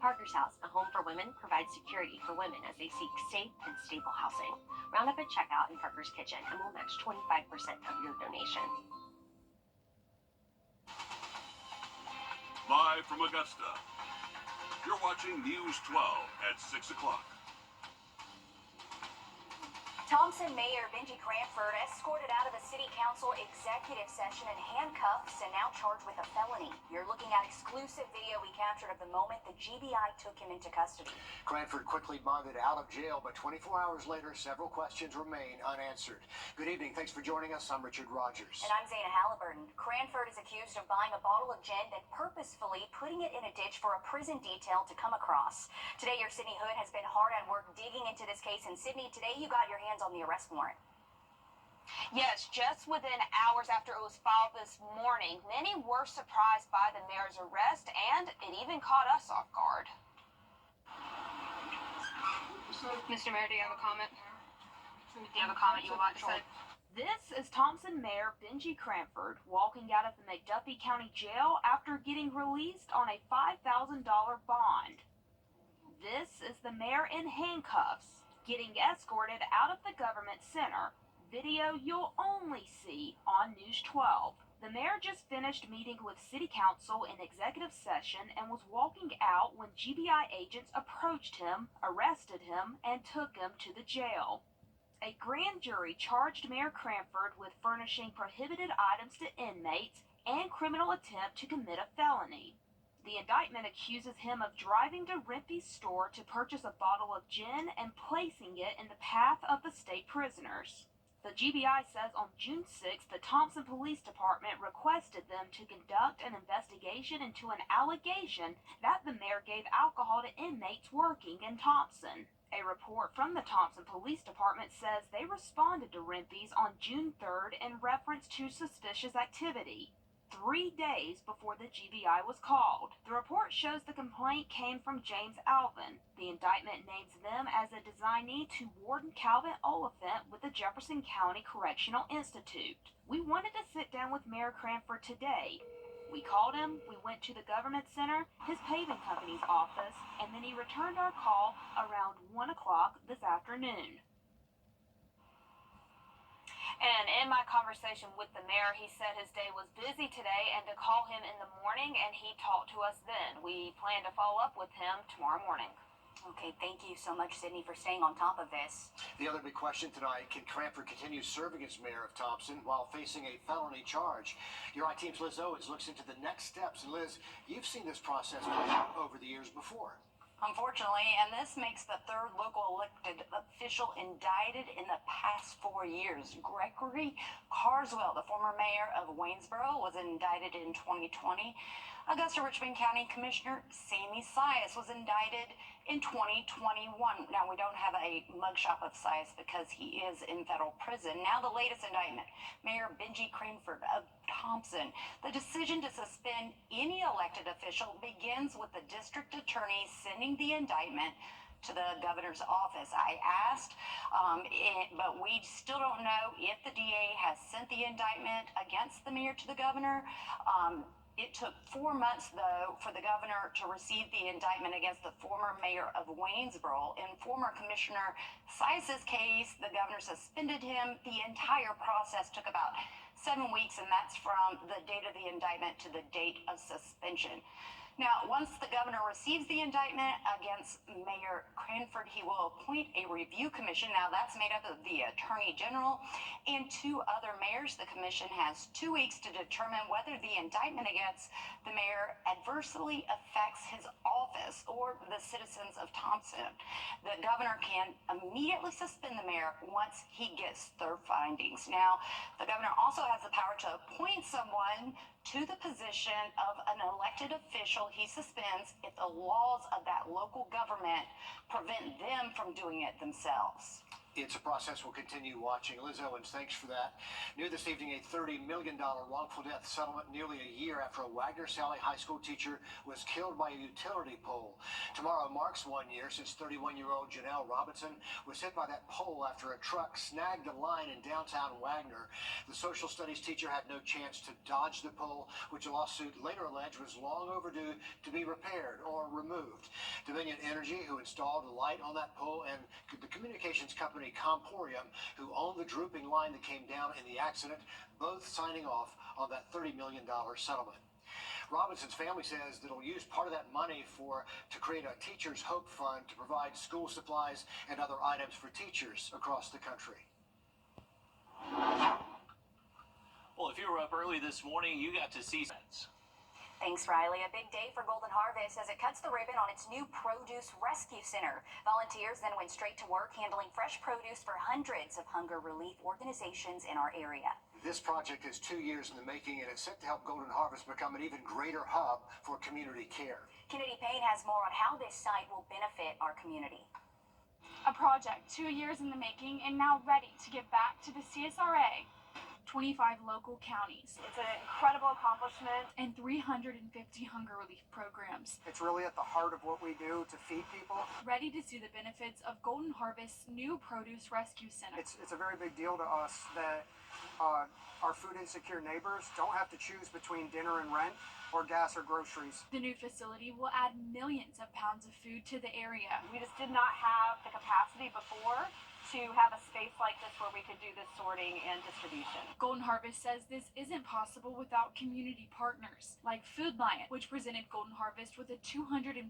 Parker's House, a home for women, provides security for women as they seek safe and stable housing. Round up at checkout in Parker's Kitchen and we'll match 25% of your donation. Live from Augusta, you're watching News 12 at 6 o'clock. Thompson Mayor Benji Cranford escorted out of a city council executive session in handcuffs and now charged with a felony. You're looking at exclusive video we captured of the moment the GBI took him into custody. Cranford quickly bonded out of jail, but 24 hours later, several questions remain unanswered. Good evening. Thanks for joining us. I'm Richard Rogers. And I'm Zana Halliburton. Cranford is accused of buying a bottle of gin, then purposefully putting it in a ditch for a prison detail to come across. Today, your Sydney Hood has been hard at work digging into this case. And Sydney, today you got your hands on the arrest warrant. Yes, just within hours after it was filed this morning, many were surprised by the mayor's arrest, and it even caught us off guard. Mr. Mayor, do you have a comment? Do you have a comment you would like to say? This is Thompson Mayor Benji Cranford walking out of the McDuffie County Jail after getting released on a $5,000 bond. This is the mayor in handcuffs, getting escorted out of the government center. Video you'll only see on News 12. The mayor just finished meeting with city council in executive session and was walking out when GBI agents approached him, arrested him, and took him to the jail. A grand jury charged Mayor Cranford with furnishing prohibited items to inmates and criminal attempt to commit a felony. The indictment accuses him of driving to Rempe's store to purchase a bottle of gin and placing it in the path of the state prisoners. The GBI says on June 6th, the Thompson Police Department requested them to conduct an investigation into an allegation that the mayor gave alcohol to inmates working in Thompson. A report from the Thompson Police Department says they responded to Rempe's on June 3rd in reference to suspicious activity, 3 days before the GBI was called. The report shows the complaint came from James Alvin. The indictment names them as a designee to Warden Calvin Oliphant with the Jefferson County Correctional Institute. We wanted to sit down with Mayor Cranford today. We called him, we went to the government center, his paving company's office, and then he returned our call around 1 o'clock this afternoon. And in my conversation with the mayor, he said his day was busy today and to call him in the morning, and he talked to us then. We plan to follow up with him tomorrow morning. Okay, thank you so much, Sydney, for staying on top of this. The other big question tonight, can Cranford continue serving as mayor of Thompson while facing a felony charge? Your I-Team's Liz Owens looks into the next steps. And Liz, you've seen this process play out over the years before. Unfortunately, and this makes the third local elected official indicted in the past 4 years. Gregory Carswell, the former mayor of Waynesboro, was indicted in 2020. Augusta-Richmond County Commissioner Sammy Sias was indicted in 2021. Now, we don't have a mugshot of Sias because he is in federal prison. Now, the latest indictment, Mayor Benji Cranford of Thompson. The decision to suspend any elected official begins with the district attorney sending the indictment to the governor's office. I asked, but we still don't know if the DA has sent the indictment against the mayor to the governor. It took 4 months, though, for the governor to receive the indictment against the former mayor of Waynesboro. In former Commissioner Sias's case, the governor suspended him. The entire process took about 7 weeks, and that's from the date of the indictment to the date of suspension. Now, once the governor receives the indictment against Mayor Cranford, he will appoint a review commission. Now, that's made up of the attorney general and 2 other mayors. The commission has 2 weeks to determine whether the indictment against the mayor adversely affects his office or the citizens of Thompson. The governor can immediately suspend the mayor once he gets their findings. Now, the governor also has the power to appoint someone to the position of an elected official he suspends if the laws of that local government prevent them from doing it themselves. It's a process we'll continue watching. Liz Owens, thanks for that. New this evening, a $30 million wrongful death settlement nearly a year after a Wagner Sally High School teacher was killed by a utility pole. Tomorrow marks 1 year since 31-year-old Janelle Robinson was hit by that pole after a truck snagged a line in downtown Wagner. The social studies teacher had no chance to dodge the pole, which a lawsuit later alleged was long overdue to be repaired or removed. Dominion Energy, who installed a light on that pole, and the communications company Comporium, who owned the drooping line that came down in the accident, both signing off on that $30 million settlement. Robinson's family says that it'll use part of that money to create a Teachers Hope Fund to provide school supplies and other items for teachers across the country. Well, if you were up early this morning, you got to see that. Thanks, Riley. A big day for Golden Harvest as it cuts the ribbon on its new produce rescue center. Volunteers then went straight to work handling fresh produce for hundreds of hunger relief organizations in our area. This project is 2 years in the making, and it's set to help Golden Harvest become an even greater hub for community care. Kennedy Payne has more on how this site will benefit our community. A project 2 years in the making and now ready to give back to the CSRA. 25 local counties. It's an incredible accomplishment. And 350 hunger relief programs. It's really at the heart of what we do to feed people. Ready to see the benefits of Golden Harvest's new produce rescue center. It's a very big deal to us that our food insecure neighbors don't have to choose between dinner and rent or gas or groceries. The new facility will add millions of pounds of food to the area. We just did not have the capacity before to have a space like this where we could do this sorting and distribution. Golden Harvest says this isn't possible without community partners like Food Lion, which presented Golden Harvest with a $250,000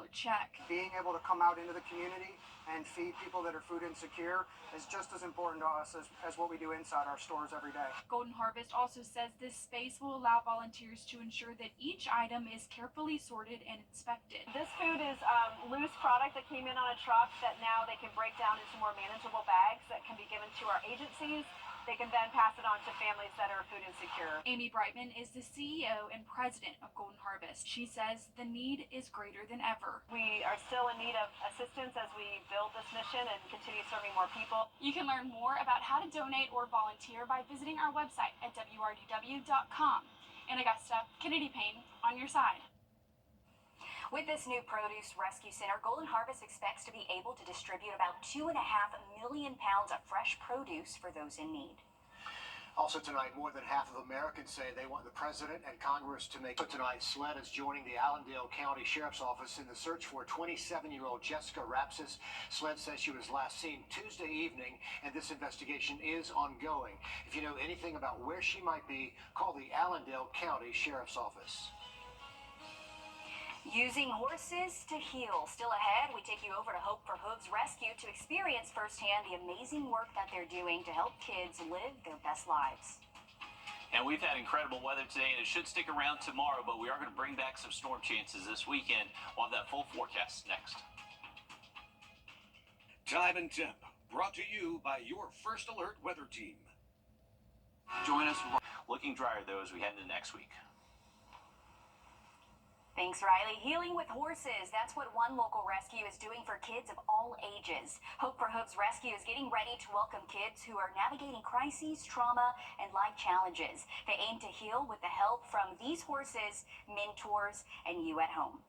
check. Being able to come out into the community and feed people that are food insecure is just as important to us as what we do inside our stores every day. Golden Harvest also says this space will allow volunteers to ensure that each item is carefully sorted and inspected. This food is loose product that came in on a truck that now they can break down into more manageable bags that can be given to our agencies. They can then pass it on to families that are food insecure. Amy Brightman is the CEO and president of Golden Harvest. She says the need is greater than ever. We are still in need of assistance as we build this mission and continue serving more people. You can learn more about how to donate or volunteer by visiting our website at wrdw.com. In Augusta, Kennedy Payne on your side. With this new produce rescue center, Golden Harvest expects to be able to distribute about 2.5 million pounds of fresh produce for those in need. Also tonight, more than half of Americans say they want the president and Congress to make. Tonight, SLED is joining the Allendale County Sheriff's Office in the search for 27-year-old Jessica Rapsis. SLED says she was last seen Tuesday evening, and this investigation is ongoing. If you know anything about where she might be, call the Allendale County Sheriff's Office. Using horses to heal. Still ahead, we take you over to Hope for Hooves Rescue to experience firsthand the amazing work that they're doing to help kids live their best lives. And we've had incredible weather today, and it should stick around tomorrow, but we are going to bring back some storm chances this weekend. We'll have that full forecast next. Time and Temp, brought to you by your First Alert weather team. Join us. Looking drier, though, as we head into next week. Thanks, Riley. Healing with horses. That's what one local rescue is doing for kids of all ages. Hope for Hooves Rescue is getting ready to welcome kids who are navigating crises, trauma, and life challenges. They aim to heal with the help from these horses, mentors, and you at home.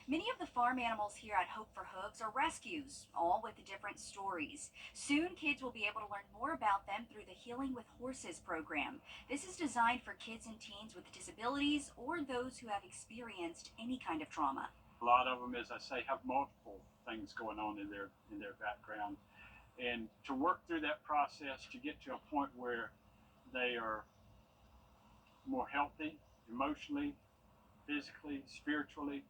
Many of the farm animals here at Hope for Hooves are rescues, all with different stories. Soon, kids will be able to learn more about them through the Healing with Horses program. This is designed for kids and teens with disabilities or those who have experienced any kind of trauma. A lot of them, as I say, have multiple things going on in their background. And to work through that process to get to a point where they are more healthy, emotionally, physically, spiritually,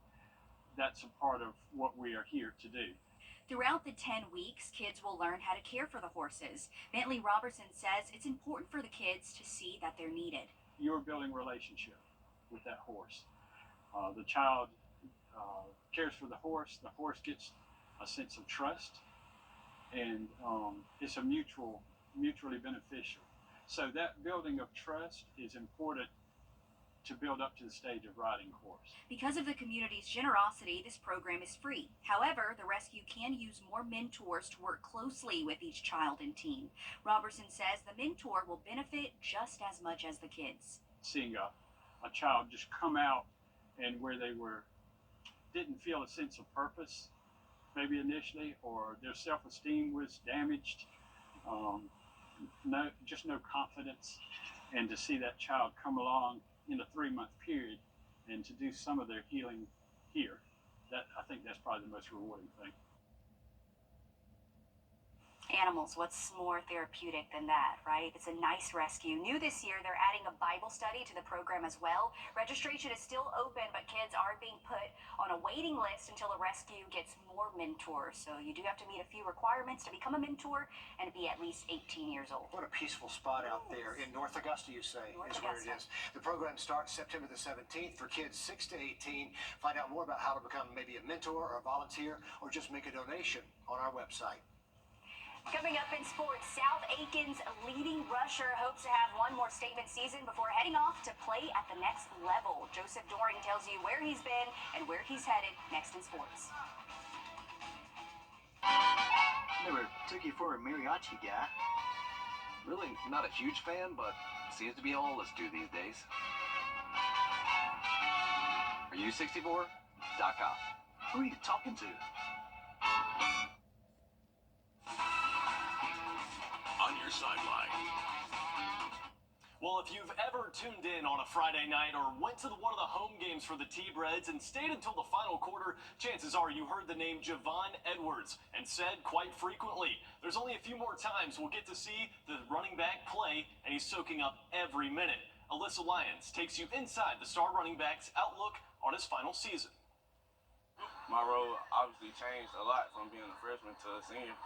that's a part of what we are here to do. Throughout the 10 weeks, kids will learn how to care for the horses. Bentley Robertson says it's important for the kids to see that they're needed. You're building a relationship with that horse. The child cares for the horse gets a sense of trust, and it's a mutually beneficial. So that building of trust is important to build up to the stage of riding horse. Because of the community's generosity, this program is free. However, the rescue can use more mentors to work closely with each child and teen. Robertson says the mentor will benefit just as much as the kids. Seeing a child just come out and where they didn't feel a sense of purpose, maybe initially, or their self-esteem was damaged, no confidence, and to see that child come along in a 3-month period and to do some of their healing here, I think that's probably the most rewarding thing. Animals, what's more therapeutic than that, right? It's a nice rescue. New this year, they're adding a Bible study to the program as well. Registration is still open, but kids are being put on a waiting list until the rescue gets more mentors. So you do have to meet a few requirements to become a mentor and be at least 18 years old. What a peaceful spot out there in North Augusta, you say, is where it is. The program starts September the 17th for kids 6 to 18. Find out more about how to become maybe a mentor or a volunteer or just make a donation on our website. Coming up in sports, South Aiken's leading rusher hopes to have one more statement season before heading off to play at the next level. Joseph Doring tells you where he's been and where he's headed next in sports. Never took you for a mariachi guy. Really not a huge fan, but seems to be all of us do these days. Are you 64.com? Who are you talking to? On your sideline. Well, if you've ever tuned in on a Friday night or went to one of the home games for the T-Breads and stayed until the final quarter, chances are you heard the name Javon Edwards and said quite frequently, there's only a few more times we'll get to see the running back play, and he's soaking up every minute. Alyssa Lyons takes you inside the star running back's outlook on his final season. My role obviously changed a lot from being a freshman to a senior.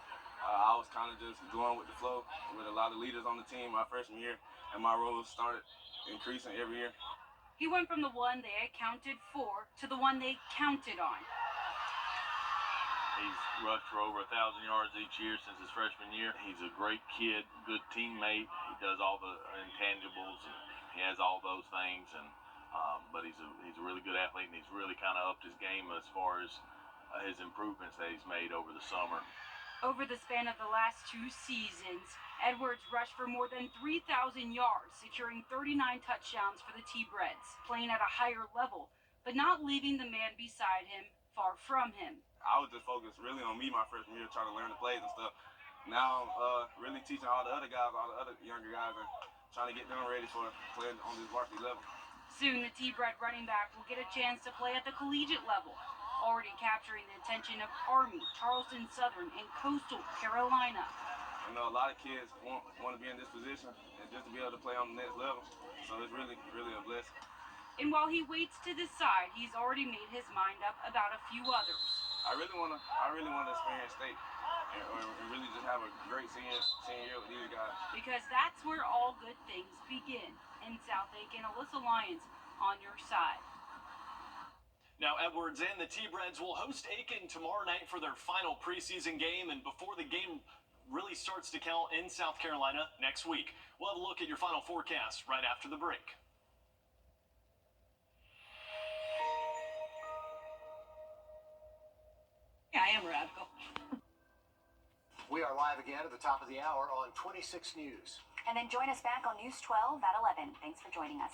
I was kind of just going with the flow with a lot of leaders on the team my freshman year, and my roles started increasing every year. He went from the one they accounted for to the one they counted on. He's rushed for over 1,000 yards each year since his freshman year. He's a great kid, good teammate. He does all the intangibles, and he has all those things. And but he's a really good athlete, and he's really kind of upped his game as far as his improvements that he's made over the summer. Over the span of the last 2 seasons, Edwards rushed for more than 3,000 yards, securing 39 touchdowns for the T-Breads, playing at a higher level, but not leaving the man beside him far from him. I was just focused really on me my freshman year, trying to learn the plays and stuff. Now I'm really teaching all the other guys, all the other younger guys, and trying to get them ready for playing on this varsity level. Soon, the T-Bred running back will get a chance to play at the collegiate level, already capturing the attention of Army, Charleston Southern, and Coastal Carolina. I know a lot of kids want to be in this position and just to be able to play on the next level. So it's really, really a blessing. And while he waits to decide, he's already made his mind up about a few others. I really want to experience state and really just have a great senior year with these guys. Because that's where all good things begin. In South Aiken, Alyssa Lyons on your side. Now, Edwards and the T-Breads will host Aiken tomorrow night for their final preseason game, and before the game really starts to count in South Carolina next week. We'll have a look at your final forecast right after the break. I am Radical. We are live again at the top of the hour on 26 News. And then join us back on News 12 at 11. Thanks for joining us.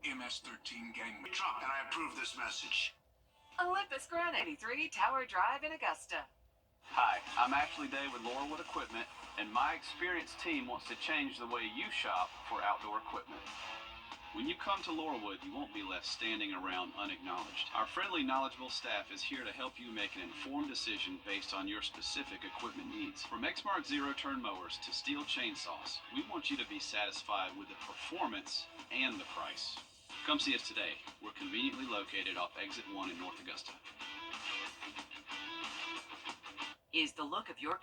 MS-13 gang Trump, and I approve this message. Olympus Grand 83 Tower Drive in Augusta. Hi, I'm Ashley Day with Laurelwood Equipment, and my experienced team wants to change the way you shop for outdoor equipment. When you come to Laurelwood, you won't be left standing around unacknowledged. Our friendly, knowledgeable staff is here to help you make an informed decision based on your specific equipment needs. From Exmark zero-turn mowers to steel chainsaws, we want you to be satisfied with the performance and the price. Come see us today. We're conveniently located off Exit 1 in North Augusta. Is the look of your